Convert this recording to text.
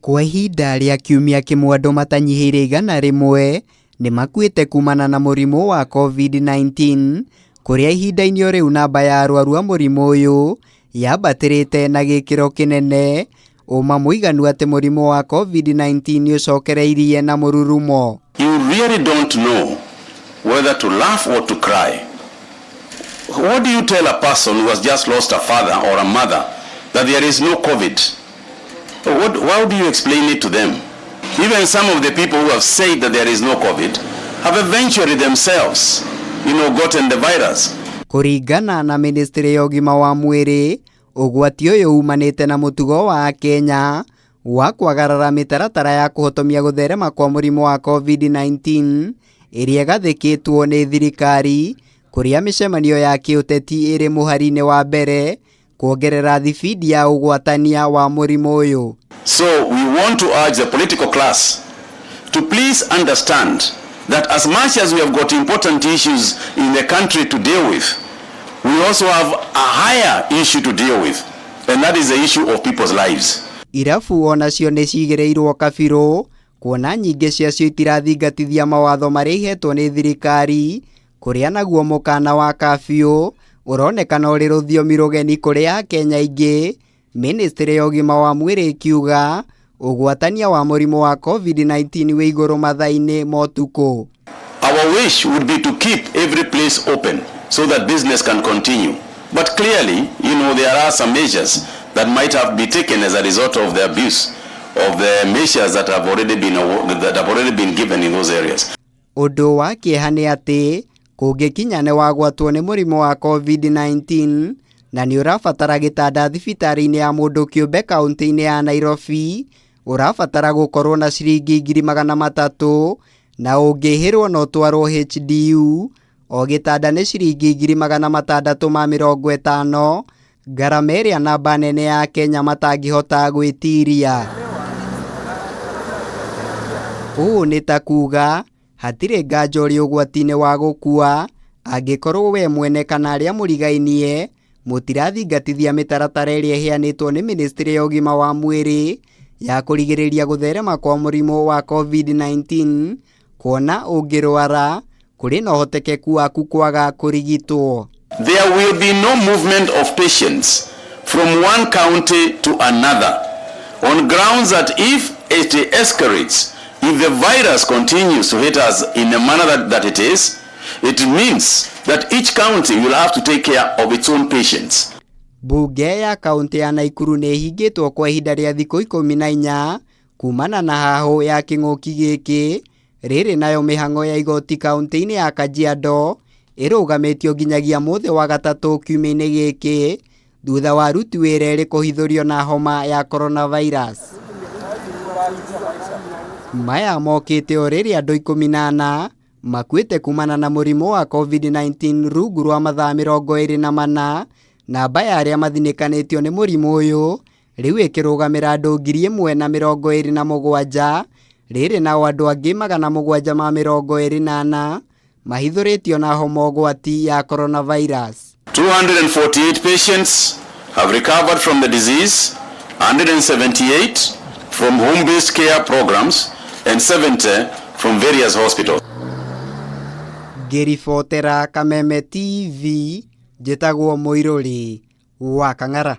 Kwa ihinda rĩa kiumia kĩmwe andũ matanyihĩire 100 nĩ makuĩte kumana na mũrimũ wa Covid-19, kũrĩa ihinda-inĩ o rĩu namba ya arwaru a mũrimũ ũyũ yambatĩrĩte na gĩkĩro kĩnene, ũma mũiganu atĩ mũrimũ wa Covid-19 ucokererie na mururumo. You really don't know whether to laugh or to cry. What do you tell a person who has just lost a father or a mother that there is no COVID? How do you explain it to them? Even some of the people who have said that there is no COVID have eventually themselves, gotten the virus. Kuringana na ministry ya ugima wa mwiri, ugwati ũyũ umanĩte na mutugo wa akenya wa kwagarara mitaratatara ya kuhotomia gutherema kwa mũrimũ wa Covid-19 iria gathĩkĩtwo nĩ thirikari, kũrĩa mĩcemanio ya kĩũteti ĩrĩ mũhari-inĩ wa mbere kuongerera thibidi ya ugwatania wa mũrimũ ũyũ. So we want to urge the political class to please understand that as much as we have got important issues in the country to deal with, we also have a higher issue to deal with, and that is the issue of people's lives. Irabu onacio nĩ cigĩrĩirwo kabirũ, kuona nyingĩ ciacio itirathingatithia mawatho marĩa ihetwo nĩ thirikari, kũrĩa naguo mũkana wa kabiũ ũronekana ũrĩ rũthiomi rũgeni kũrĩ akenya aingĩ. Ministry ya ugima wa mwiri ikiuga ugwatania wa mũrimũ wa Covid-19 wĩ igũrũ mathaa-inĩ ma ũtukũ. Our wish would be to keep every place open so that business can continue. But clearly, there are some measures that might have been taken as a result of the abuse of the measures that have already been given in those areas. Ũndũ wa kĩeha nĩ atĩ kũngĩkinya nĩ wagwatwo nĩ mũrimũ wa Covid-19 na nĩ ũrabatara gĩtanda thibitarĩ-inĩ ya mũndũ kĩũmbe kaunti-inĩ ya Nairobi, ũrabatara gũkorwo na ciringi 300,000 na ũngĩhĩrwo no twarwo HDU, o gĩtanda nĩ ciringi 650,000, ngarama ĩrĩa namba nene ya Kenya matangĩhota gwĩtiria. Ũũ nĩ ta kuga hatirĩ nganja ũrĩ ũgwati-inĩ wa gũkua angĩkorwo we mwene kana arĩa mũrigainie mũtirathingatithia mĩtaratara ĩrĩa ĩheanĩtwo nĩ ministry ya ugima wa mwiri ya kũrigĩrĩria gutherema kwa mũrimũ wa Covid-19, kuona ũngĩrwara kũrĩ na ũhotekeku waku kwaga kũrigitwo. There will be no movement of patients from one county to another on grounds that if it escalates, if the virus continues to hit us in the manner that it is, it means that each county will have to take care of its own patients. Bunge ya kaunti ya Nakuru nĩ hingĩtwo kwa ihinda rĩa thikũ 14 kumana na haho ya kĩng'ũki gĩkĩ. Rĩrĩ nayo mĩhang'o ya igoti kaunti-inĩ ya Kajiado ĩrũgamĩtio nginyagia mũthĩ wa gatatũ kiumia-inĩ gĩkĩ thutha wa aruti wĩra erĩ kũhithũrio na homa ya coronavirus. Maya mokĩte o rĩrĩa andũ 14 makuĩte kumana na mũrimũ wa Covid-19 rungu rwa mathaa 24, namba ya arĩa mathinĩkanĩtio nĩ mũrimũ ũyũ rĩu ĩkĩrũgamĩra andũ 1,027, rĩrĩ nao andũ angĩ 724 mahithũrĩtio na homa ũgwati ya coronavirus. 248 patients have recovered from the disease, 178 from home-based care programs, and 70 from various hospitals. Ngĩribotera Kameme TV, njĩtagwo Mũirũri wa Kang'ara.